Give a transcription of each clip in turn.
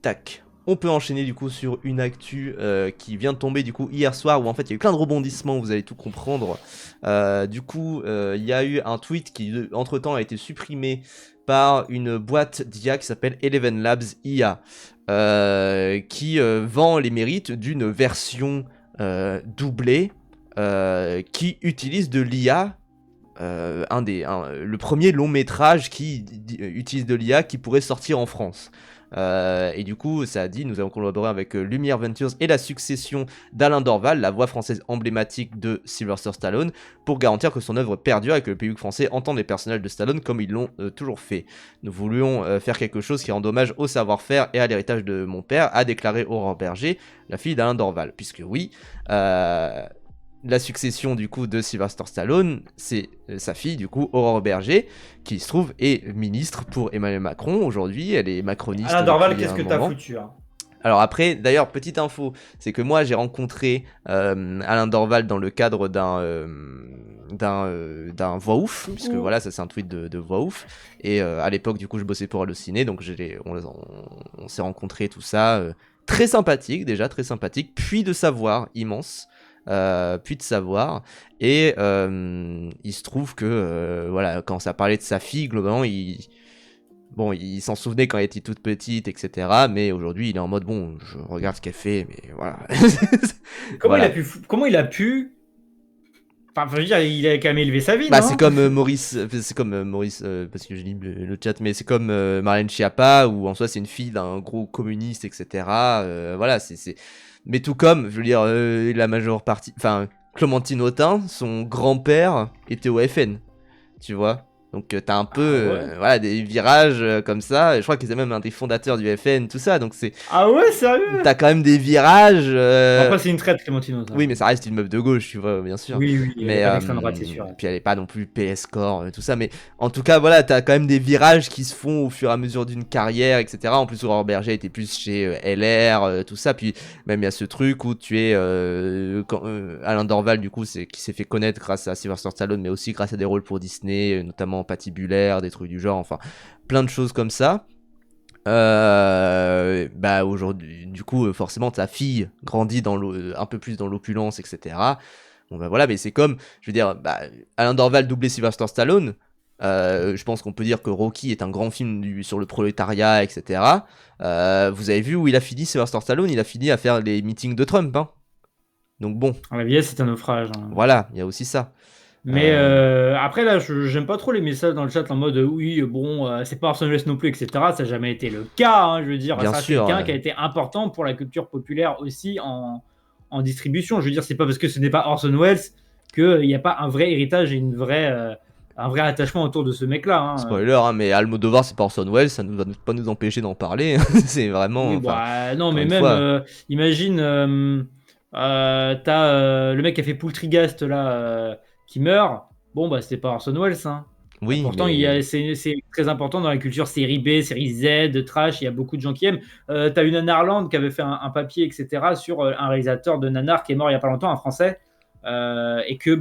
tac. On peut enchaîner du coup sur une actu qui vient de tomber du coup hier soir où en fait il y a eu plein de rebondissements, vous allez tout comprendre. Il y a eu un tweet qui entre temps a été supprimé par une boîte d'IA qui s'appelle Eleven Labs IA qui vend les mérites d'une version doublée qui utilise de l'IA. Le premier long métrage qui utilise de l'IA qui pourrait sortir en France. Et du coup, ça a dit, nous avons collaboré avec Lumière Ventures et la succession d'Alain Dorval, la voix française emblématique de Sylvester Stallone, pour garantir que son œuvre perdure et que le public français entende les personnages de Stallone comme ils l'ont toujours fait. Nous voulions faire quelque chose qui rend hommage au savoir-faire et à l'héritage de mon père, a déclaré Aurore Berger, la fille d'Alain Dorval. Puisque oui, la succession du coup de Sylvester Stallone, c'est sa fille du coup Aurore Berger, qui se trouve est ministre pour Emmanuel Macron aujourd'hui, elle est macroniste. Alain Dorval, qu'est-ce que t'as foutu hein? Alors après, d'ailleurs, petite info, c'est que moi j'ai rencontré Alain Dorval dans le cadre d'un voix ouf, puisque voilà, ça c'est un tweet de voix ouf, et à l'époque du coup je bossais pour Allociné, donc on s'est rencontrés tout ça, très sympathique déjà, très sympathique, puis de savoir immense. Puis de savoir et il se trouve que voilà, quand ça parlait de sa fille globalement il s'en souvenait quand elle était toute petite etc, mais aujourd'hui il est en mode bon, je regarde ce qu'elle fait mais voilà. Comment il a pu enfin je veux dire, il a quand même élevé sa vie, bah non? c'est comme Maurice parce que je lis le chat, mais c'est comme Marlène Schiappa où en soi c'est une fille d'un gros communiste etc, voilà c'est mais tout comme, je veux dire, la majeure partie... Enfin, Clémentine Autain, son grand-père était au FN, tu vois. Donc t'as un peu voilà, des virages comme ça. Je crois que c'est même un des fondateurs du FN, tout ça. Donc c'est... Ah ouais, sérieux? T'as quand même des virages... Après c'est une traite, Clémentine. Oui, mais ça reste une meuf de gauche, tu vois, bien sûr. Oui, mais, elle est pas d'extrême droite, c'est sûr. Puis elle est pas non plus PS Core, tout ça. Mais en tout cas, voilà, t'as quand même des virages qui se font au fur et à mesure d'une carrière, etc. En plus, Aurore Berger était plus chez LR, tout ça. Puis même il y a ce truc où tu es... Alain Dorval, du coup, qui s'est fait connaître grâce à Sylvester Stallone, mais aussi grâce à des rôles pour Disney, notamment Patibulaire, des trucs du genre, enfin, plein de choses comme ça. Bah aujourd'hui, du coup, forcément, ta fille grandit un peu plus dans l'opulence, etc. Bon bah voilà, mais c'est comme, je veux dire, Alain Dorval doublé Sylvester Stallone. Je pense qu'on peut dire que Rocky est un grand film sur le prolétariat, etc. Vous avez vu où il a fini Sylvester Stallone? Il a fini à faire les meetings de Trump, hein. Donc bon. La vieillesse, c'est un naufrage. Hein. Voilà, il y a aussi ça. Mais après, là, j'aime pas trop les messages dans le chat en mode oui, bon, c'est pas Orson Welles non plus, etc. Ça n'a jamais été le cas. Hein, je veux dire, bien ça, sûr, quelqu'un qui a été important pour la culture populaire aussi en distribution. Je veux dire, c'est pas parce que ce n'est pas Orson Welles qu'il n'y a pas un vrai héritage et un vrai attachement autour de ce mec-là. Hein. Spoiler, hein, mais Almodovar, c'est pas Orson Welles, ça ne va pas nous empêcher d'en parler. C'est vraiment. Oui, non, mais même, imagine, t'as le mec qui a fait Poultrygast là. Qui meurt, bon bah c'était pas Orson Welles. Hein. Oui, pourtant c'est très important dans la culture série B, série Z, trash, il y a beaucoup de gens qui aiment. T'as une Nanarland Land qui avait fait un papier, etc. sur un réalisateur de nanar qui est mort il y a pas longtemps, un français, et que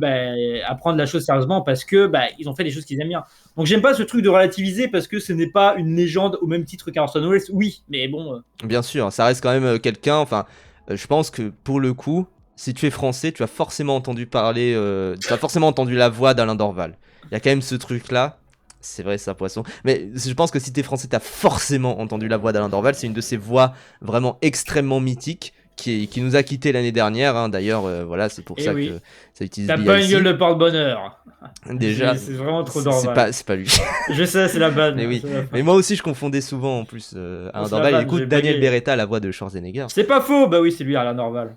à prendre la chose sérieusement parce que ils ont fait des choses qu'ils aiment bien. Donc j'aime pas ce truc de relativiser parce que ce n'est pas une légende au même titre qu'Orson Welles, oui, mais bon. Bien sûr, ça reste quand même quelqu'un, enfin, je pense que pour le coup, si tu es français, tu as forcément entendu parler, tu as forcément entendu la voix d'Alain Dorval. Il y a quand même ce truc-là. C'est vrai, c'est un poisson. Mais je pense que si t'es français, t'as forcément entendu la voix d'Alain Dorval. C'est une de ces voix vraiment extrêmement mythiques qui nous a quitté l'année dernière. Hein. D'ailleurs, voilà, c'est pour ça que ça utilise T'as pas une gueule de porte-bonheur. Déjà, c'est vraiment trop Dorval. C'est pas lui. Je sais, c'est la vanne. Mais oui. Mais moi aussi, je confondais souvent en plus Alain Dorval. Écoute, Daniel Beretta, la voix de Schwarzenegger. C'est pas faux. Bah oui, c'est lui, Alain Dorval.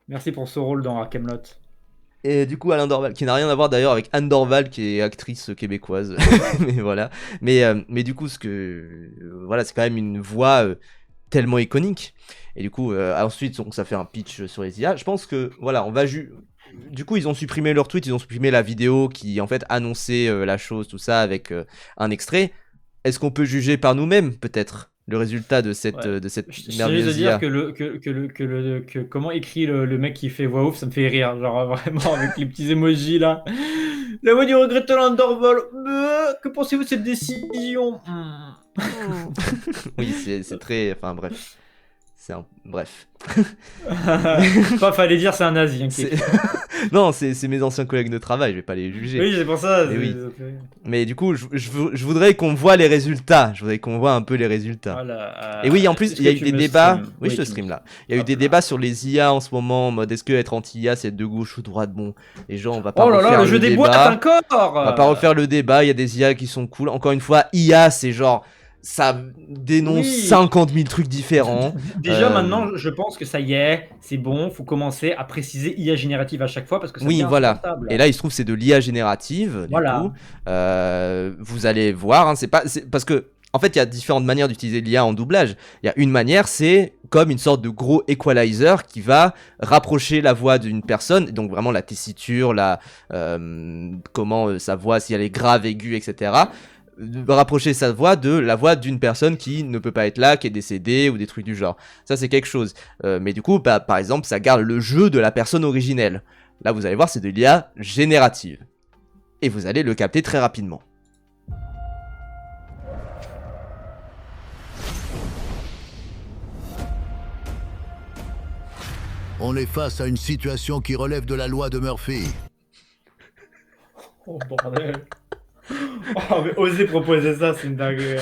Merci pour ce rôle dans Camelot. Et du coup, Alain Dorval, qui n'a rien à voir d'ailleurs avec Anne Dorval, qui est actrice québécoise. Mais voilà. Mais du coup, voilà, c'est quand même une voix tellement iconique. Et du coup, ensuite, donc, ça fait un pitch sur les IA. Je pense que, voilà, du coup, ils ont supprimé leur tweet, ils ont supprimé la vidéo qui, en fait, annonçait la chose, tout ça, avec un extrait. Est-ce qu'on peut juger par nous-mêmes, peut-être, le résultat de cette merveilleuse IA? Que comment écrit le mec qui fait voix ouf, ça me fait rire, genre vraiment avec les petits emojis là. La voix du regrettant Dorval. Que pensez-vous de cette décision? Oui, c'est très... Enfin bref. Bref. Enfin, fallait dire c'est un nazi. Hein, Non, c'est mes anciens collègues de travail, je vais pas les juger. Oui, c'est pour ça. Mais oui. Mais du coup, je voudrais qu'on voit les résultats. Je voudrais qu'on voit un peu les résultats. Voilà, et oui, en plus, il y a eu des débats. Stream Oui, je te stream là. Il y a eu des débats sur les IA en ce moment, en mode est-ce que être anti-IA c'est de gauche ou de droite. Bon, les gens, on va pas refaire le jeu des boîtes encore. On va pas refaire le débat. Il y a des IA qui sont cool. Encore une fois, IA, c'est genre. Ça dénonce 50 000 trucs différents. Déjà, maintenant, je pense que ça y est, c'est bon, faut commencer à préciser IA générative à chaque fois parce que ça devient insupportable. Et là, il se trouve c'est de l'IA générative. Du coup, vous allez voir, hein, c'est parce que en fait, il y a différentes manières d'utiliser l'IA en doublage. Il y a une manière, c'est comme une sorte de gros equalizer qui va rapprocher la voix d'une personne, donc vraiment la tessiture, comment sa voix, si elle est grave, aiguë, etc. Rapprocher sa voix de la voix d'une personne qui ne peut pas être là, qui est décédée ou des trucs du genre. Ça c'est quelque chose. Mais du coup, par exemple, ça garde le jeu de la personne originelle. Là, vous allez voir, c'est de l'IA générative. Et vous allez le capter très rapidement. On est face à une situation qui relève de la loi de Murphy. Oh bordel. Oh, mais oser proposer ça, c'est une dinguerie.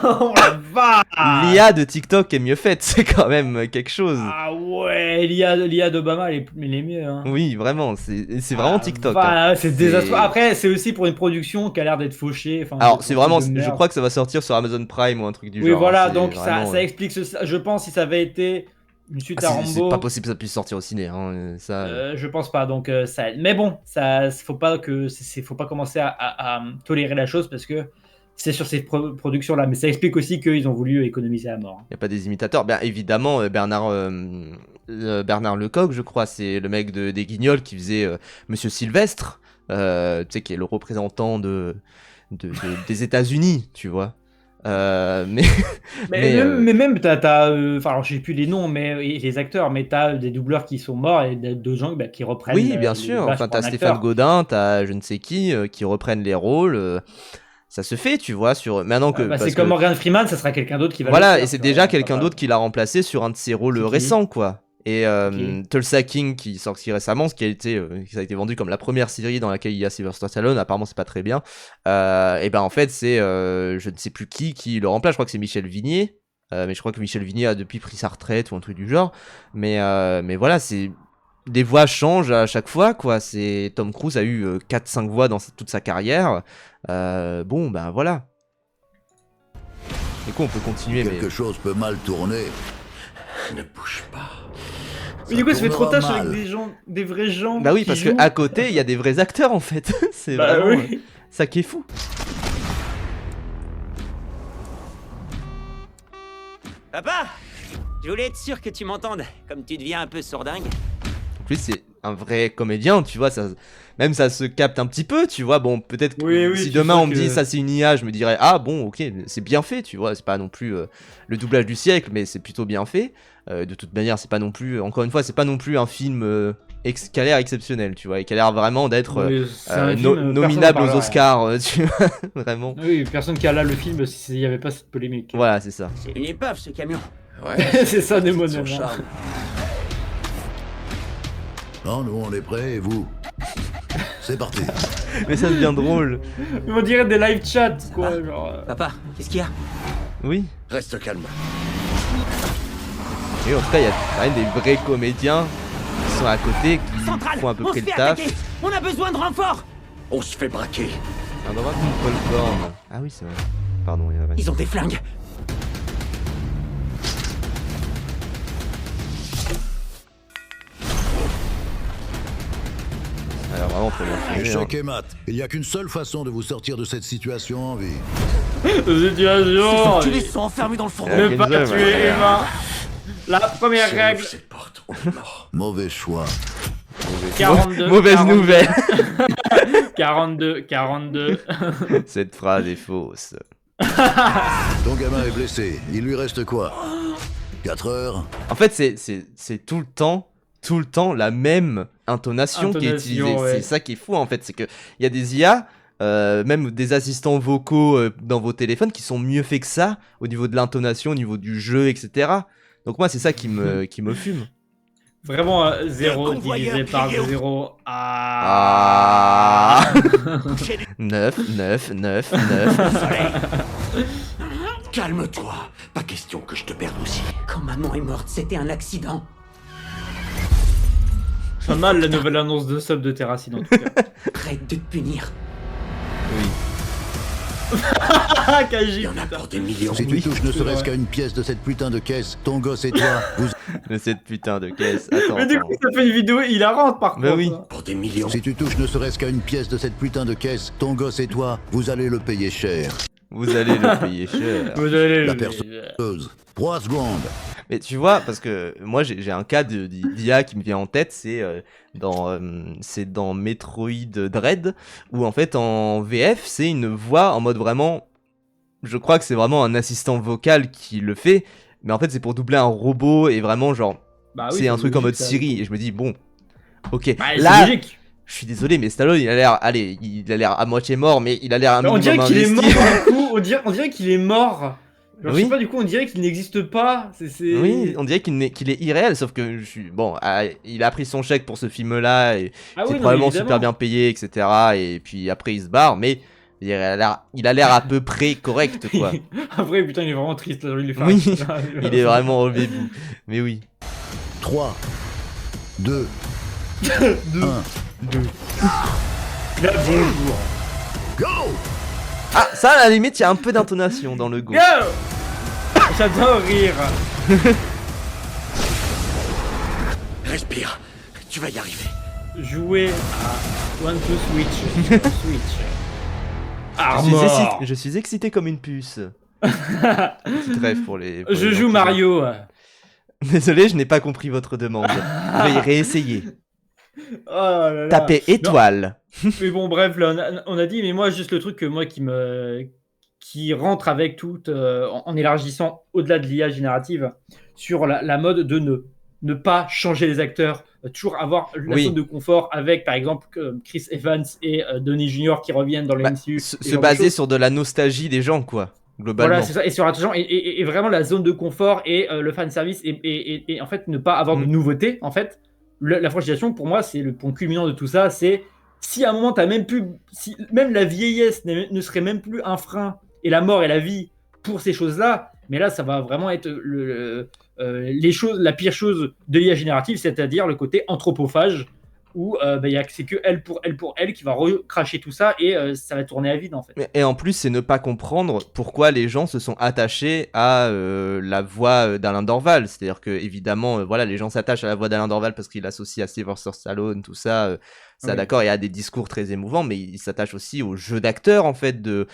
Oh la vache! L'IA de TikTok est mieux faite, c'est quand même quelque chose. Ah ouais, l'IA d'Obama, elle est mieux. Hein. Oui, vraiment, c'est vraiment TikTok. Hein. C'est désastreux. Après, c'est aussi pour une production qui a l'air d'être fauchée. Enfin, alors, c'est vraiment, je crois que ça va sortir sur Amazon Prime ou un truc du genre. Oui, voilà, hein, donc vraiment, ça explique ça. Je pense si ça avait été une suite à Rambo. C'est pas possible que ça puisse sortir au ciné. Hein, ça... je pense pas. Donc, ça... Mais bon, faut pas commencer à tolérer la chose parce que c'est sur ces productions-là. Mais ça explique aussi qu'ils ont voulu économiser à mort. Il n'y a pas des imitateurs. Bien évidemment, Bernard Lecoq, je crois, c'est le mec des Guignols qui faisait Monsieur Sylvestre, tu sais, qui est le représentant des États-Unis, tu vois. Mais même alors je sais plus les noms mais les acteurs, mais t'as des doubleurs qui sont morts et d'autres gens qui reprennent. Oui, bien sûr. Enfin, t'as Stéphane Godin, t'as je ne sais qui reprennent les rôles. Ça se fait, tu vois, sur maintenant que c'est comme Morgan Freeman, ça sera quelqu'un d'autre qui va. Voilà, le faire, et c'est déjà quelqu'un d'autre qui l'a remplacé sur un de ses rôles récents, quoi. Et Tulsa King qui est sorti récemment, qui a été vendu comme la première série dans laquelle il y a Sylvester Stallone, apparemment c'est pas très bien. Et ben en fait c'est je ne sais plus qui le remplace, je crois que c'est Michel Vignier, mais je crois que Michel Vignier a depuis pris sa retraite ou un truc du genre. Mais voilà, c'est des voix changent à chaque fois, quoi. C'est Tom Cruise a eu 4-5 voix dans toute sa carrière. Bon ben voilà. Du coup on peut continuer. Quelque chose peut mal tourner. Ne bouge pas. Mais du coup, ça fait trop tâche avec des vrais gens. Bah oui, parce qu'à côté, il y a des vrais acteurs en fait. C'est vraiment ça qui est fou. Papa, je voulais être sûr que tu m'entendes, comme tu deviens un peu sourdingue. En plus, c'est un vrai comédien, tu vois, ça se capte un petit peu, tu vois. Bon, peut-être que si demain on me dit ça c'est une IA, je me dirais ah bon, ok, c'est bien fait, tu vois. C'est pas non plus le doublage du siècle, mais c'est plutôt bien fait. De toute manière, c'est pas non plus, encore une fois, c'est pas non plus un film qui a l'air exceptionnel, tu vois, et qui a l'air vraiment d'être nominable aux Oscars, tu vois, vraiment. Oui, personne qui a là le film s'il n'y avait pas cette polémique. Voilà, c'est ça. C'est une épave ce camion. Ouais, c'est ça, Nemo. Non, nous on est prêts et vous? C'est parti. Mais ça devient drôle. On dirait des live chats, quoi. Papa, qu'est-ce qu'il y a? Oui. Reste calme. Et en tout cas, il y a quand même des vrais comédiens qui sont à côté, qui font à peu près le taf. On a besoin de renfort. On se fait braquer. Un endroit comme Paul Korn. Ah oui, c'est vrai. Pardon, il y a la Ils ont des flingues. Alors vraiment très bien fait. Échec et mat. Il n'y a qu'une seule façon de vous sortir de cette situation en vie. Situation. Tu les sont enfermés dans le fourneau. Ne pas tuer Emma. La première règle. Mauvais choix. 42. Mauvaise 42. nouvelle. 42. Cette phrase est fausse. Ton gamin est blessé. Il lui reste quoi? 4 heures? En fait, c'est tout le temps la même intonation qui est utilisée. Ouais. C'est ça qui est fou en fait, c'est que il y a des IA même des assistants vocaux dans vos téléphones qui sont mieux faits que ça, au niveau de l'intonation, au niveau du jeu, etc. Donc moi, c'est ça qui me fume. Vraiment, 0 Le convoyeur divisé par crié au- 0. Ah 9, 9, 9, 9. Calme-toi. Pas question que je te perde aussi. Quand maman est morte, c'était un accident. Pas mal la nouvelle annonce de sub de Terracine en tout cas. Arrête de te punir. Ah, Il Kaji, y en a putain. pour des millions. Si tu touches ne c'est serait-ce vrai. qu'à une pièce de cette putain de caisse, ton gosse et toi, vous... De cette putain de caisse. Attends, Mais du attends. coup, ça fait une vidéo hilarante par Mais contre. oui. Pour des millions. Si tu touches ne serait-ce qu'à une pièce de cette putain de caisse, ton gosse et toi, vous allez le payer cher. Vous allez le payer cher. Vous allez La le- personne. 3 secondes. Mais tu vois, parce que moi j'ai un cas d'IA qui me vient en tête, c'est dans Metroid Dread, où en fait en VF c'est une voix en mode vraiment, je crois que c'est vraiment un assistant vocal qui le fait, mais en fait c'est pour doubler un robot et vraiment genre, Bah oui, c'est un truc en mode logique, ça. Siri, et je me dis bon, ok, Bah, c'est là logique. je suis désolé mais Stallone il a l'air à moitié mort, mais il a l'air un On dirait minimum qu'il est mort investi. du coup. On dirait qu'il est mort. Genre, je Oui. sais pas, du coup, on dirait qu'il n'existe pas. C'est... Oui, on dirait qu'il est irréel, sauf que je suis bon. Il a pris son chèque pour ce film-là et Ah c'est oui, non, probablement évidemment. super bien payé, etc. Et puis après il se barre, mais il a l'air à peu près correct, quoi. Après, putain, il est vraiment triste. Là, il est Oui, il est vraiment au bout. Mais oui. 3, 2, 1. Là, bonjour. Go! Ah, ça à la limite, il y a un peu d'intonation dans le go. Go! J'adore rire. Respire. Tu vas y arriver. Jouer à One to Switch sur Switch. Je suis excité comme une puce. Petite rêve pour les. Je joue Mario. Désolé, je n'ai pas compris votre demande. Je vais réessayer. Oh là là. Tapez étoile. Mais bon, bref, là, on a dit, mais moi, juste le truc que moi qui rentre avec tout, en élargissant au-delà de l'IA générative, sur la mode de ne pas changer les acteurs, toujours avoir la Oui. zone de confort avec, par exemple, Chris Evans et Downey Jr. qui reviennent dans le Bah, MCU. se baser sur de la nostalgie des gens, quoi. Globalement. Voilà, c'est ça, et sur attachant, et vraiment la zone de confort et le fan service, et en fait, ne pas avoir de nouveautés, en fait. La franchisation, pour moi, c'est le point culminant de tout ça, c'est si à un moment, t'as même plus, si même la vieillesse ne serait même plus un frein, et la mort et la vie pour ces choses-là, mais là, ça va vraiment être les choses, la pire chose de l'IA générative, c'est-à-dire le côté anthropophage, où c'est que elle qui va recracher tout ça, et ça va tourner à vide, en fait. Et en plus, c'est ne pas comprendre pourquoi les gens se sont attachés à la voix d'Alain Dorval. C'est-à-dire que, évidemment, voilà, les gens s'attachent à la voix d'Alain Dorval parce qu'il l'associe à Sylvester Stallone, tout ça. Ça, Oui. d'accord, il y a des discours très émouvants, mais il s'attache aussi au jeu d'acteur, en fait, oui.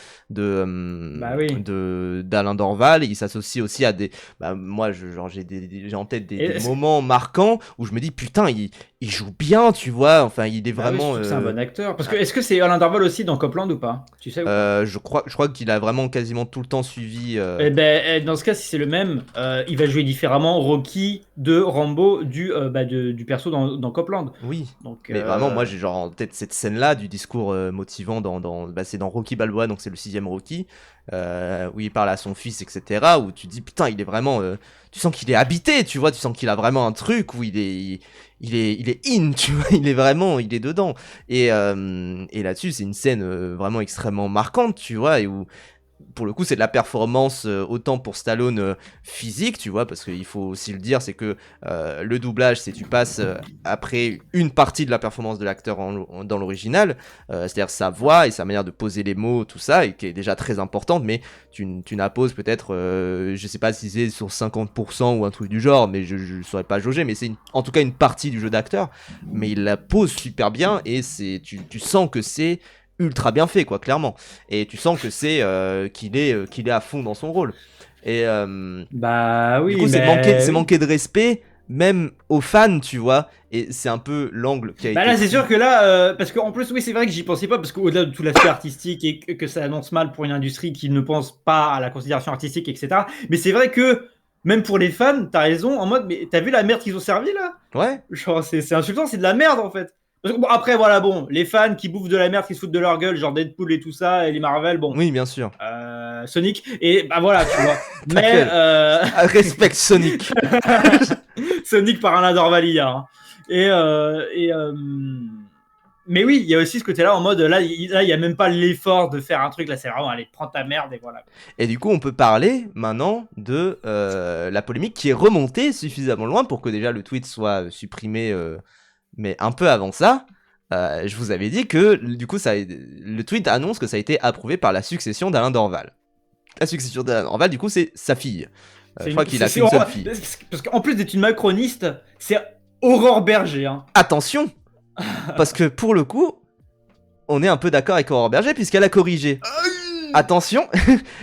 d'Alain Dorval. Et il s'associe aussi à des. Bah, moi, j'ai en tête des moments marquants où je me dis, putain, il joue bien, tu vois. Enfin, il est vraiment. C'est un bon acteur. Parce que est-ce que c'est Alain Dorval aussi dans Copland ou pas? Tu sais ou pas? Je crois qu'il a vraiment quasiment tout le temps suivi. Eh ben, dans ce cas, si c'est le même, il va jouer différemment Rocky de Rambo du perso dans Copland. Oui. Donc, Mais vraiment, moi j'ai genre en tête cette scène-là du discours motivant c'est dans Rocky Balboa, donc c'est le 6ème Rocky, où il parle à son fils, etc. Où tu dis putain, il est vraiment, tu sens qu'il est habité, tu vois, tu sens qu'il a vraiment un truc où il est in, tu vois, il est dedans. Et là-dessus, c'est une scène vraiment extrêmement marquante, tu vois, et où pour le coup, c'est de la performance autant pour Stallone physique, tu vois, parce qu'il faut aussi le dire, c'est que le doublage, c'est tu passes après une partie de la performance de l'acteur dans l'original, c'est-à-dire sa voix et sa manière de poser les mots, tout ça, et qui est déjà très importante, mais tu n'imposes peut-être, je sais pas si c'est sur 50% ou un truc du genre, mais je saurais pas jauger, mais c'est en tout cas une partie du jeu d'acteur, mais il la pose super bien, et tu sens que c'est ultra bien fait, quoi, clairement, et tu sens que c'est qu'il est à fond dans son rôle, et bah oui, du coup mais... c'est manquer de respect même aux fans, tu vois, et c'est un peu l'angle qui a été Bah là, c'est sûr que là, parce qu'en plus, oui, c'est vrai que j'y pensais pas, parce qu'au-delà de tout l'aspect artistique et que ça annonce mal pour une industrie qui ne pense pas à la considération artistique, etc. Mais c'est vrai que même pour les fans, t'as raison, en mode, mais t'as vu la merde qu'ils ont servi là? Ouais. Genre, c'est insultant, c'est de la merde en fait. Parce que, bon, après, voilà, bon, les fans qui bouffent de la merde, qui se foutent de leur gueule, genre Deadpool et tout ça, et les Marvel, bon, Oui, bien sûr. Sonic, et bah voilà, tu vois. Ta Mais gueule. Respect Sonic. Sonic par Alain Dorvalia. Hein. Et, mais oui, il y a aussi ce côté-là en mode là, il y a même pas l'effort de faire un truc. Là, c'est vraiment allez, prends ta merde et voilà. Et du coup, on peut parler maintenant de la polémique qui est remontée suffisamment loin pour que déjà le tweet soit supprimé, mais un peu avant ça. Je vous avais dit que du coup, le tweet annonce que ça a été approuvé par la succession d'Alain Dorval. La succession d'Alain Dorval, du coup, c'est sa fille. Je crois qu'il a qu'une seule fille. Parce qu'en plus d'être une macroniste, c'est Aurore Berger. Hein. Attention, parce que pour le coup, on est un peu d'accord avec Aurore Berger puisqu'elle a corrigé. Attention,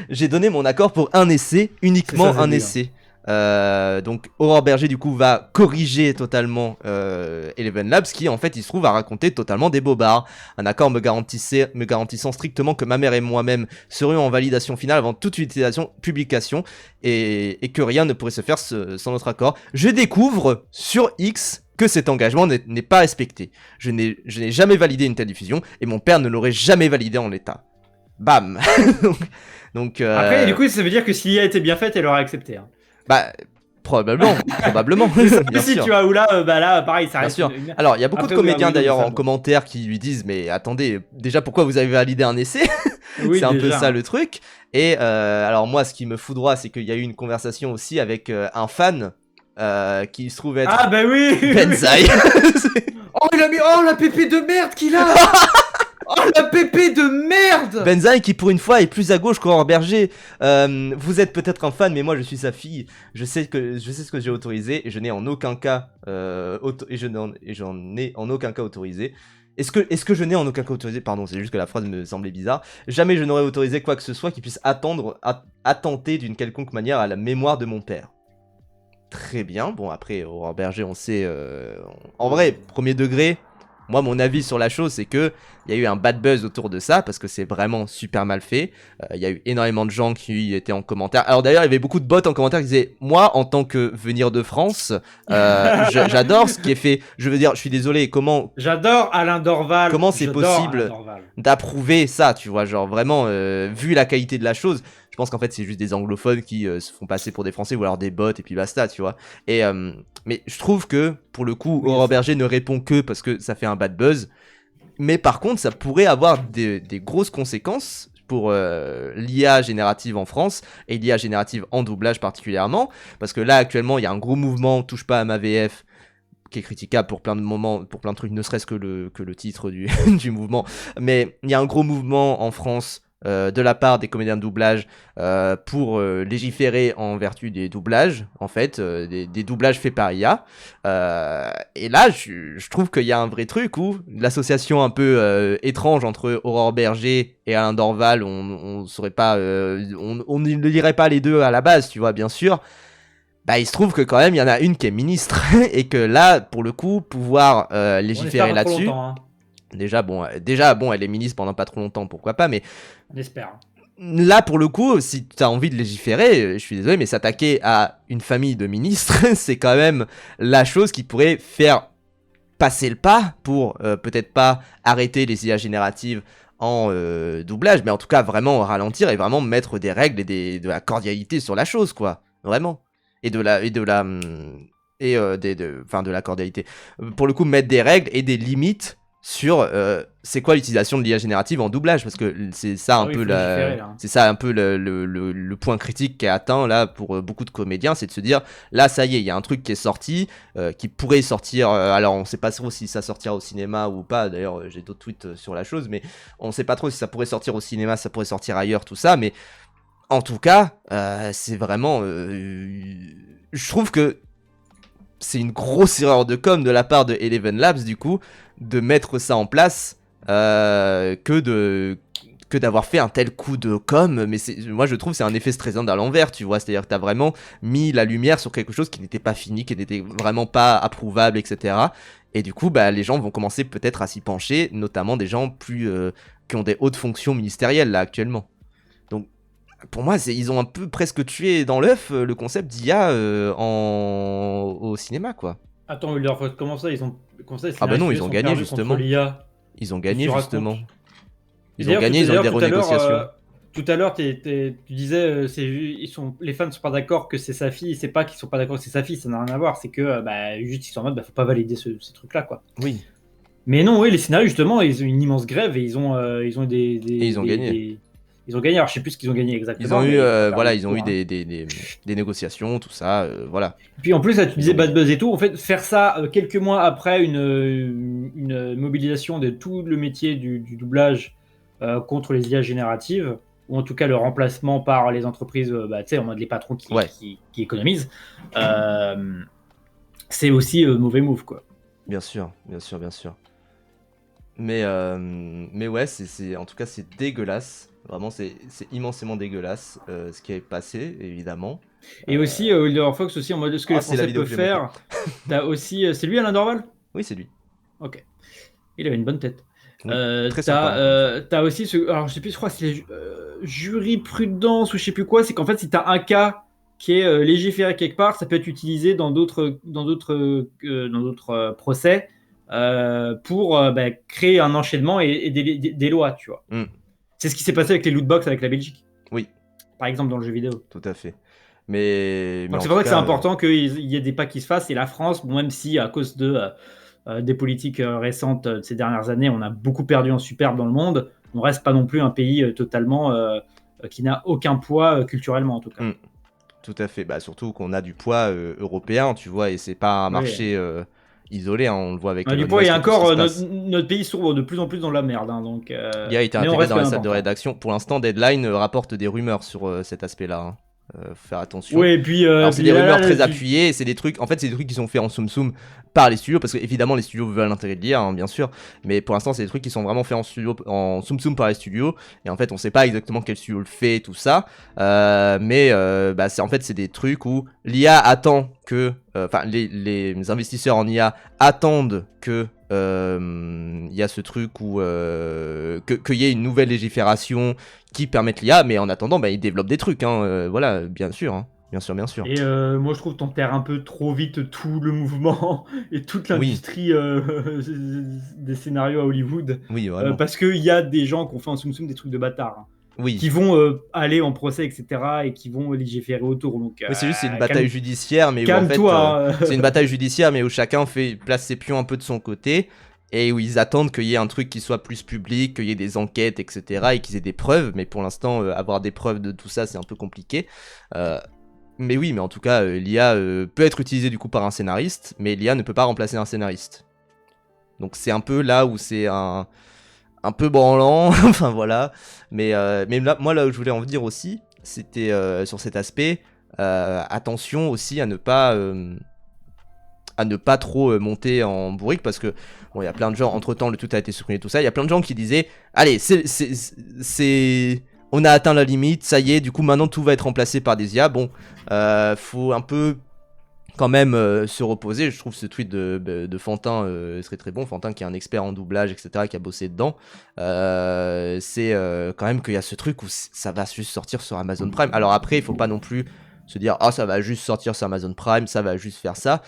j'ai donné mon accord pour un essai, uniquement ça, un bien. essai. Donc Aurore Berger du coup va corriger totalement Eleven Labs qui en fait il se trouve à raconter totalement des bobards. Un accord me garantissant strictement que ma mère et moi-même serions en validation finale avant toute utilisation, publication et que rien ne pourrait se faire sans notre accord. Je découvre sur X que cet engagement n'est pas respecté. Je n'ai jamais validé une telle diffusion et mon père ne l'aurait jamais validé en l'état. Bam. donc Après, du coup, ça veut dire que si l'IA était bien faite, elle aurait accepté. Hein. Bah, probablement. Bien si sûr. tu vois, ou là, bah là, pareil, ça Bien reste. sûr. Alors, il y a beaucoup Après, de comédiens oui, d'ailleurs ça, en commentaire qui lui disent mais attendez, déjà pourquoi vous avez validé un essai? Oui, c'est un peu déjà, ça hein. le truc. Et alors moi, ce qui me foudroie, c'est qu'il y a eu une conversation aussi avec un fan qui se trouve être Ah bah oui. Benzaï. Oh, il a mis. Oh, la pépé de merde qu'il a. Oh, la pépé de merde. Benzaï qui pour une fois est plus à gauche qu'Aurore Berger. Vous êtes peut-être un fan, mais moi je suis sa fille. Je sais ce que j'ai autorisé et je n'ai en aucun cas j'en ai en aucun cas autorisé. Est-ce que je n'ai en aucun cas autorisé? Pardon, c'est juste que la phrase me semblait bizarre. Jamais je n'aurais autorisé quoi que ce soit qui puisse attenter d'une quelconque manière à la mémoire de mon père. Très bien. Bon après Aurore Berger, on sait. En vrai, premier degré. Moi, mon avis sur la chose, c'est que il y a eu un bad buzz autour de ça parce que c'est vraiment super mal fait. Il y a eu énormément de gens qui étaient en commentaire. Alors d'ailleurs, il y avait beaucoup de bots en commentaire qui disaient moi, en tant que venir de France, j'adore ce qui est fait. Je veux dire, je suis désolé. J'adore Alain Dorval. Comment c'est possible d'approuver ça, tu vois, genre vraiment vu la qualité de la chose. Je pense qu'en fait c'est juste des anglophones qui se font passer pour des Français ou alors des bots et puis basta, tu vois. Et mais je trouve que pour le coup, Aurore Berger ne répond que parce que ça fait un bad buzz. Mais par contre, ça pourrait avoir des grosses conséquences pour l'IA générative en France et l'IA générative en doublage particulièrement. Parce que là actuellement, il y a un gros mouvement touche pas à ma VF qui est critiquable pour plein de moments, pour plein de trucs, ne serait-ce que le titre du, du mouvement. Mais il y a un gros mouvement en France de la part des comédiens de doublage pour légiférer en vertu des doublages, en fait, des doublages faits par IA. Et là, je trouve qu'il y a un vrai truc où l'association un peu étrange entre Aurore Berger et Alain Dorval, on saurait pas, on ne lirait pas les deux à la base, tu vois, bien sûr. Bah, il se trouve que quand même, il y en a une qui est ministre et que là, pour le coup, pouvoir légiférer là-dessus. Hein. Déjà, bon, elle est ministre pendant pas trop longtemps, pourquoi pas, mais on espère. Là, pour le coup, si tu as envie de légiférer, je suis désolé, mais s'attaquer à une famille de ministres, c'est quand même la chose qui pourrait faire passer le pas pour peut-être pas arrêter les IA génératives en doublage, mais en tout cas vraiment ralentir et vraiment mettre des règles et de la cordialité sur la chose, quoi. Vraiment. Et de la cordialité. Pour le coup, mettre des règles et des limites sur c'est quoi l'utilisation de l'IA générative en doublage, parce que c'est ça un peu c'est ça un peu le point critique qui est atteint là pour beaucoup de comédiens, c'est de se dire là ça y est, il y a un truc qui est sorti qui pourrait sortir, alors on sait pas trop si ça sortira au cinéma ou pas, d'ailleurs j'ai d'autres tweets sur la chose, mais on sait pas trop si ça pourrait sortir au cinéma, ça pourrait sortir ailleurs, tout ça, mais en tout cas c'est vraiment je trouve que c'est une grosse erreur de com de la part de Eleven Labs, du coup, de mettre ça en place que d'avoir fait un tel coup de com. Mais moi, je trouve que c'est un effet stressant à l'envers, tu vois. C'est-à-dire que t'as vraiment mis la lumière sur quelque chose qui n'était pas fini, qui n'était vraiment pas approuvable, etc. Et du coup, bah, les gens vont commencer peut-être à s'y pencher, notamment des gens qui ont des hautes fonctions ministérielles, là, actuellement. Donc, pour moi, ils ont un peu presque tué dans l'œuf le concept d'IA au cinéma, quoi. Attends, comment ça, comment ça, les Ah bah non, scénaristes ils ont sont gagné, perdus justement. contre l'IA. Ils ont Qu'est-ce que gagné tu justement. racontes? Ils ont D'ailleurs, gagné, ils ont eu des tout à l'heure, renégociations. tout à l'heure, tu disais, les fans ne sont pas d'accord que c'est sa fille. C'est pas qu'ils sont pas d'accord que c'est sa fille, ça n'a rien à voir. C'est que juste ils sont en mode, faut pas valider ces trucs-là, quoi. Oui, Mais non, oui, les scénarios, justement, ils ont une immense grève et ils ont et ils ont gagné. ils ont gagné. Alors, je sais plus ce qu'ils ont gagné exactement. Ils ont eu, mais ils ont perdu voilà, le ils ont eu tour, hein. des négociations, tout ça, voilà. Puis en plus, là, tu Ils disais ont Bad gagné. Buzz et tout. En fait, faire ça quelques mois après une mobilisation de tout le métier du doublage contre les IA génératives, ou en tout cas le remplacement par les entreprises, tu sais, en mode les patrons Ouais. qui économisent, c'est aussi mauvais move, quoi. Bien sûr, bien sûr, bien sûr. Mais ouais, en tout cas, c'est dégueulasse. Vraiment, c'est immensément dégueulasse ce qui est passé, évidemment. Et aussi, Oliver Fox, aussi, en mode ce que les c'est la Français vidéo peuvent que j'ai faire. T'as aussi. C'est lui, Alain Dorval? Oui, c'est lui. Ok. Il avait une bonne tête. Oui, très sympa, encore une fois. T'as aussi ce. Alors, je sais plus, je crois que c'est jurisprudence ou je sais plus quoi. C'est qu'en fait, si t'as un cas qui est légiféré quelque part, ça peut être utilisé dans d'autres procès pour créer un enchaînement et des lois, tu vois. Mm. C'est ce qui s'est passé avec les lootbox avec la Belgique. Oui. Par exemple, dans le jeu vidéo. Tout à fait. Mais Donc en c'est pour tout ça que c'est cas, important qu'il y ait des pas qui se fassent. Et la France, bon, même si à cause des politiques récentes de ces dernières années, on a beaucoup perdu en superbe dans le monde, on reste pas non plus un pays totalement qui n'a aucun poids culturellement en tout cas. Mm. Tout à fait. Bah, surtout qu'on a du poids européen, tu vois, et c'est pas un Oui. marché isolé, hein, on le voit avec Du Elon poids, il y a Musk et tout ce qui encore se passe. notre pays s'ouvre de plus en plus dans la merde. Hein, donc, Il a été mais on intégré reste dans quand la même salle de important. rédaction. Pour l'instant, Deadline rapporte des rumeurs sur cet aspect-là, hein. Faut faire attention. Oui, et puis. Alors c'est puis des là, rumeurs là, très tu- appuyées, c'est des trucs, en fait c'est des trucs qui sont faits en soum soum par les studios, parce que évidemment les studios veulent l'intérêt de l'IA, hein, bien sûr, mais pour l'instant c'est des trucs qui sont vraiment faits en soum soum par les studios, et en fait on sait pas exactement quel studio le fait, tout ça, mais en fait c'est des trucs où l'IA attend que, enfin les investisseurs en IA attendent que il y a ce truc où qu'il y ait une nouvelle légifération qui permette l'IA, mais en attendant ils développent des trucs, hein, voilà, bien sûr, hein. Bien sûr, bien sûr. Et moi, je trouve que t'enterres un peu trop vite tout le mouvement et toute Oui. l'industrie des scénarios à Hollywood. Oui, vraiment. Parce qu'il y a des gens qui ont fait en soum soum des trucs de bâtards. Hein, Oui. qui vont aller en procès, etc. et qui vont légiférer autour. Donc, Mais c'est juste c'est une bataille judiciaire, mais où en fait calme-toi. c'est une bataille judiciaire, mais où chacun place ses pions un peu de son côté, et où ils attendent qu'il y ait un truc qui soit plus public, qu'il y ait des enquêtes, etc. et qu'ils aient des preuves. Mais pour l'instant, avoir des preuves de tout ça, c'est un peu compliqué. Mais oui, mais en tout cas, l'IA peut être utilisée du coup par un scénariste, mais l'IA ne peut pas remplacer un scénariste. Donc c'est un peu là où c'est un peu branlant, enfin voilà. Mais là, moi là où je voulais en venir aussi, c'était sur cet aspect, attention aussi à ne pas trop monter en bourrique, parce que bon, il y a plein de gens, entre temps le tout a été supprimé, tout ça, il y a plein de gens qui disaient allez, on a atteint la limite, ça y est, du coup maintenant tout va être remplacé par des IA. Bon, faut un peu quand même se reposer. Je trouve ce tweet de Fantin serait très bon. Fantin qui est un expert en doublage, etc., qui a bossé dedans. C'est quand même qu'il y a ce truc où ça va juste sortir sur Amazon Prime. Alors après, il faut pas non plus se dire ah ça va juste sortir sur Amazon Prime, ça va juste faire ça.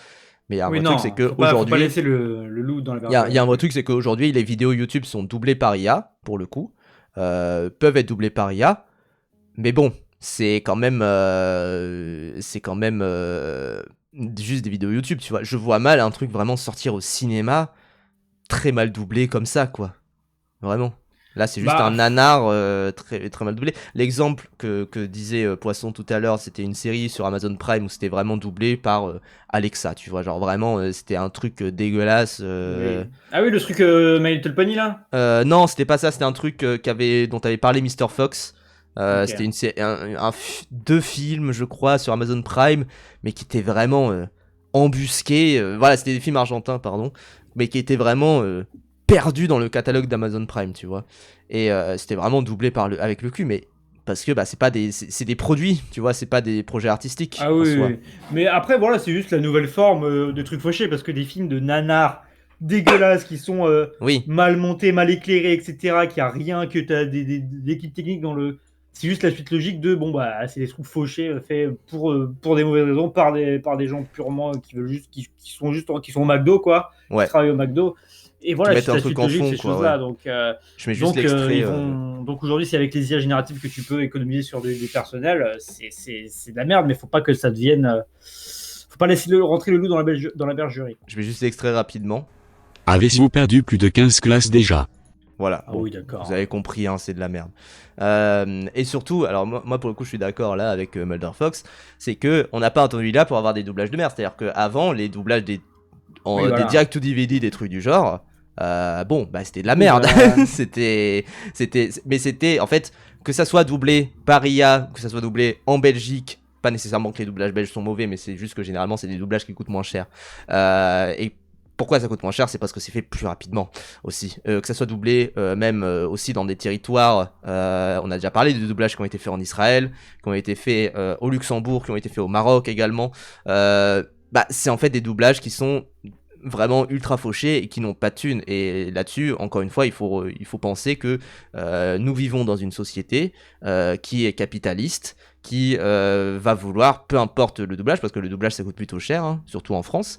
Mais il y a un vrai truc, c'est que aujourd'hui, faut pas laisser le loup dans la il y a un vrai truc, c'est qu'aujourd'hui les vidéos YouTube sont doublées par IA pour le coup, peuvent être doublées par IA, mais bon, c'est quand même juste des vidéos YouTube, tu vois. Je vois mal un truc vraiment sortir au cinéma très mal doublé comme ça, quoi. Vraiment. Là, c'est juste un nanar très, très mal doublé. L'exemple que disait Poisson tout à l'heure, c'était une série sur Amazon Prime où c'était vraiment doublé par Alexa, tu vois. Genre vraiment, c'était un truc dégueulasse. Oui. Ah oui, le truc My Little Pony, là Non, c'était pas ça. C'était un truc dont avait parlé Mr. Fox. Ok. C'était deux films, je crois, sur Amazon Prime, mais qui étaient vraiment embusqués. Voilà, c'était des films argentins, pardon, mais qui étaient vraiment perdus dans le catalogue d'Amazon Prime, tu vois. Et c'était vraiment doublé avec le cul, mais parce que c'est pas c'est des produits, tu vois, c'est pas des projets artistiques. Ah en oui, soi. oui. Mais après, voilà, c'est juste la nouvelle forme de trucs fauchés, parce que des films de nanars dégueulasses qui sont Oui. mal montés, mal éclairés, etc., qui a rien, que t'as des équipes techniques dans le... c'est juste la suite logique de bon bah c'est des trucs fauchés faits pour des mauvaises raisons par des gens purement qui veulent juste qui sont au McDo quoi, Ouais. qui travaillent au McDo. Et voilà, mettent c'est un la truc suite en logique fond, ces quoi, choses-là. ouais. Donc Je mets juste l'extrait. donc aujourd'hui c'est avec les IA génératives que tu peux économiser sur des personnels. C'est de la merde, mais faut pas que ça devienne. Faut pas laisser rentrer le loup dans la bergerie. Je mets juste l'extrait rapidement. Avez-vous perdu plus de 15 classes déjà? Voilà. Ah bon, oui, d'accord. Vous avez compris, hein, c'est de la merde. Et surtout, alors moi pour le coup je suis d'accord là avec Mulder Fox, c'est que on n'a pas attendu là pour avoir des doublages de merde. C'est-à-dire qu'avant les doublages des direct to DVD, des trucs du genre, bon bah c'était de la merde. Voilà. c'était en fait que ça soit doublé par IA, que ça soit doublé en Belgique. Pas nécessairement que les doublages belges sont mauvais, mais c'est juste que généralement c'est des doublages qui coûtent moins cher. Et pourquoi ça coûte moins cher? C'est parce que c'est fait plus rapidement aussi. Que ça soit doublé même aussi dans des territoires, on a déjà parlé de doublages qui ont été faits en Israël, qui ont été faits au Luxembourg, qui ont été faits au Maroc également. C'est en fait des doublages qui sont vraiment ultra fauchés et qui n'ont pas de thunes. Et là-dessus, encore une fois, il faut penser que nous vivons dans une société qui est capitaliste, qui va vouloir, peu importe le doublage, parce que le doublage ça coûte plutôt cher, hein, surtout en France,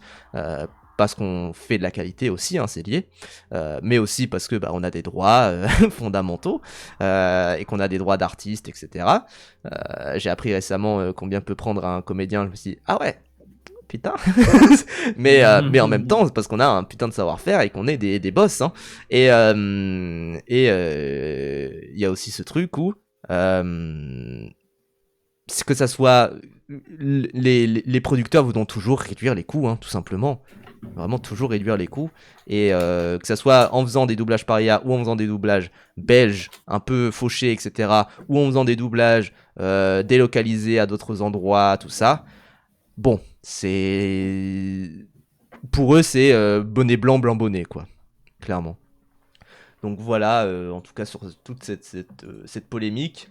parce qu'on fait de la qualité aussi, hein, c'est lié, mais aussi parce que on a des droits fondamentaux et qu'on a des droits d'artistes, etc. J'ai appris récemment combien peut prendre un comédien. Je me suis dit, ah ouais, putain. mais en même temps, c'est parce qu'on a un putain de savoir-faire et qu'on est des boss, hein. Et il y a aussi ce truc où que ça soit les producteurs voudront toujours réduire les coûts, hein, tout simplement. Vraiment toujours réduire les coûts, et que ça soit en faisant des doublages par IA ou en faisant des doublages belges un peu fauchés, etc., ou en faisant des doublages délocalisés à d'autres endroits, tout ça. Bon, c'est pour eux c'est bonnet blanc, blanc bonnet, quoi, clairement. Donc voilà, en tout cas sur toute cette polémique.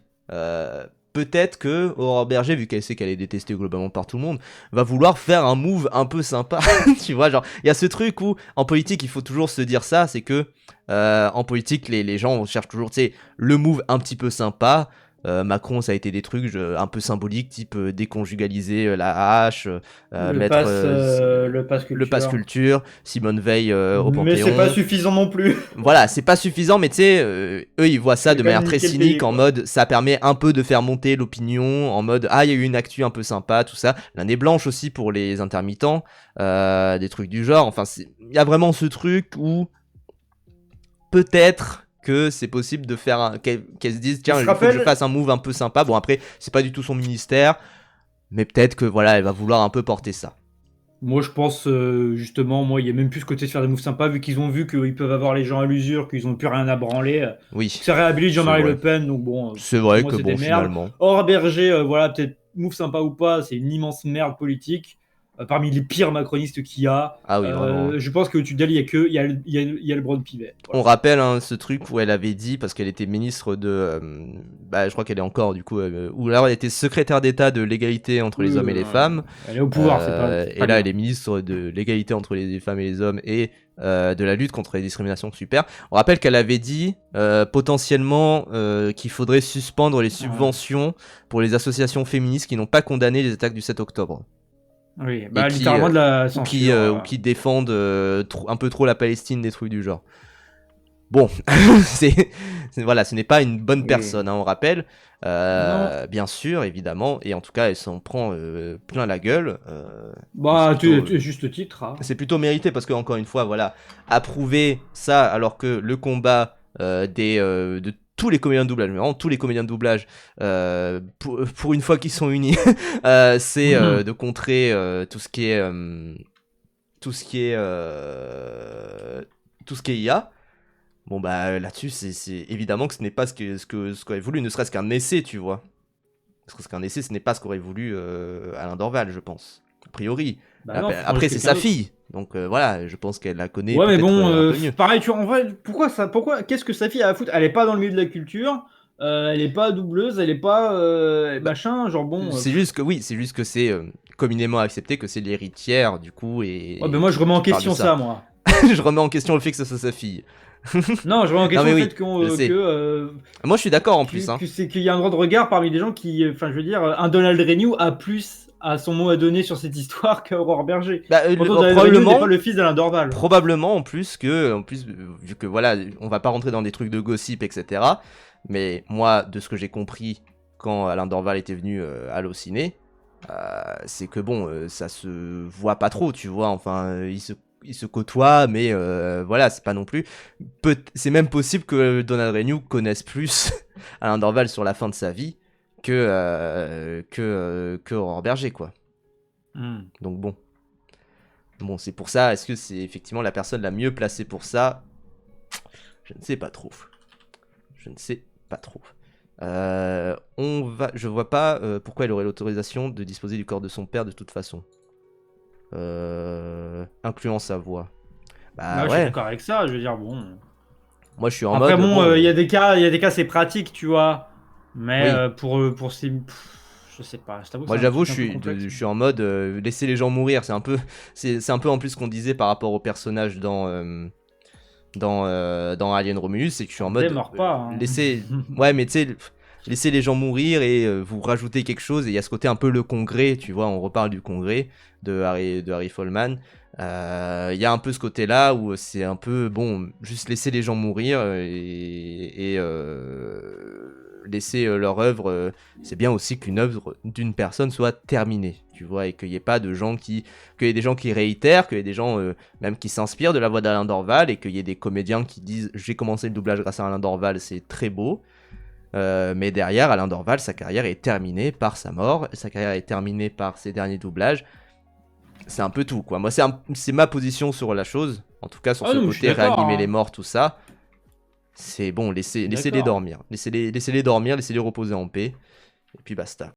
Peut-être que Aurore Berger, vu qu'elle sait qu'elle est détestée globalement par tout le monde, va vouloir faire un move un peu sympa. Tu vois, genre, il y a ce truc où, en politique, il faut toujours se dire ça, c'est que, en politique, les gens cherchent toujours, tu sais, le move un petit peu sympa. Macron, ça a été des trucs un peu symboliques, type déconjugaliser la hache, le pass culture, Simone Veil au Panthéon. Mais c'est pas suffisant non plus. Voilà, c'est pas suffisant, mais tu sais, eux ils voient ça de manière très cynique, en mode ça permet un peu de faire monter l'opinion, en mode il y a eu une actu un peu sympa, tout ça. L'année blanche aussi pour les intermittents, des trucs du genre. Enfin, il y a vraiment ce truc où peut-être que c'est possible de faire qu'elle se dise tiens, il faut que je fasse un move un peu sympa. Bon, après c'est pas du tout son ministère, mais peut-être que voilà, elle va vouloir un peu porter ça. Moi je pense justement, il y a même plus ce côté de faire des moves sympas, vu qu'ils ont vu qu'ils peuvent avoir les gens à l'usure, qu'ils ont plus rien à branler. Oui, ça réhabilite Jean-Marie Le Pen, donc bon, c'est vrai moi, que bon, finalement Aurore Berger, voilà, peut-être move sympa ou pas, c'est une immense merde politique, parmi les pires macronistes qu'il y a. Ah oui, vraiment. Je pense que il y a le Brown Pivet. Voilà. On rappelle ce truc où elle avait dit, parce qu'elle était ministre de, je crois qu'elle est encore du coup, ou alors elle était secrétaire d'État de l'égalité entre les hommes et les femmes. Elle est au pouvoir, c'est pas et là elle est ministre de l'égalité entre les femmes et les hommes et de la lutte contre les discriminations, super. On rappelle qu'elle avait dit potentiellement qu'il faudrait suspendre les subventions pour les associations féministes qui n'ont pas condamné les attaques du 7 octobre. Oui, littéralement de la censure. Ou qui défendent un peu trop la Palestine, des trucs du genre. Bon, voilà, ce n'est pas une bonne personne, hein, on rappelle. Bien sûr, évidemment, et en tout cas, elle s'en prend plein la gueule. Tu juste titre. Hein. C'est plutôt mérité parce que, encore une fois, voilà, approuver ça alors que le combat de tous les comédiens de doublage, mais vraiment tous les comédiens de doublage, pour une fois qu'ils sont unis, c'est de contrer tout ce qui est IA. Bon là-dessus, c'est évidemment que ce n'est pas ce qu'aurait voulu, ne serait-ce qu'un essai, tu vois. Ne serait-ce qu'un essai, ce n'est pas ce qu'aurait voulu Alain Dorval, je pense. A priori. Après, c'est sa fille. Donc voilà, je pense qu'elle la connaît. Ouais, mais bon, pareil, en vrai, pourquoi qu'est-ce que sa fille a à foutre? Elle est pas dans le milieu de la culture, elle est pas doubleuse, elle est pas machin, genre bon. C'est juste que c'est communément accepté que c'est l'héritière du coup et. Ouais, mais moi je remets en question ça, moi. je remets en question le fait que ce soit sa fille. Non, je remets en question mais le oui, fait je sais. Moi, je suis d'accord en plus. Hein. qu'il y a un droit de regard parmi les gens qui, enfin, je veux dire, un Donald Renew a plus à son mot à donner sur cette histoire qu'Aurore Berger. Bah, Pourtant, Donald Renew n'est pas le fils d'Alain Dorval. Probablement en plus, vu que voilà, on va pas rentrer dans des trucs de gossip, etc. Mais moi, de ce que j'ai compris quand Alain Dorval était venu à l'Allociné, c'est que bon, ça se voit pas trop, tu vois. Enfin, ils se côtoient, mais voilà, c'est pas non plus. C'est même possible que Donald Renew connaisse plus Alain Dorval sur la fin de sa vie que Aurore Berger, quoi. Donc bon, c'est pour ça. Est-ce que c'est effectivement la personne la mieux placée pour ça? Je ne sais pas trop. Je vois pas pourquoi elle aurait l'autorisation de disposer du corps de son père de toute façon. Incluant sa voix. Bah Je ouais. suis d'accord avec ça. Je veux dire, bon. Moi, je suis en Après, mode. bon, il y a des cas, c'est pratique, tu vois. Mais Oui. pour ces, je sais pas. Je t'avoue. Moi, j'avoue, je suis en mode laisser les gens mourir. C'est un peu en plus ce qu'on disait par rapport au personnage dans Alien Romulus, c'est que je suis en mode Démord pas. Hein. Ouais, mais tu sais, laissez les gens mourir et vous rajoutez quelque chose. Et il y a ce côté un peu le congrès, tu vois, on reparle du congrès de Harry Folman. Il y a un peu ce côté-là où c'est un peu, bon, juste laisser les gens mourir et laisser leur œuvre. C'est bien aussi qu'une œuvre d'une personne soit terminée, tu vois, et qu'il n'y ait pas de gens qu'il y ait des gens qui réitèrent, qu'il y ait des gens même qui s'inspirent de la voix d'Alain Dorval, et qu'il y ait des comédiens qui disent j'ai commencé le doublage grâce à Alain Dorval, c'est très beau. Mais derrière, Alain Dorval, sa carrière est terminée par sa mort, sa carrière est terminée par ses derniers doublages. C'est un peu tout, quoi. Moi, c'est ma position sur la chose, en tout cas sur ce côté réanimer les morts, tout ça. C'est bon, laissez-les dormir. Laissez-les dormir, laissez-les reposer en paix, et puis basta.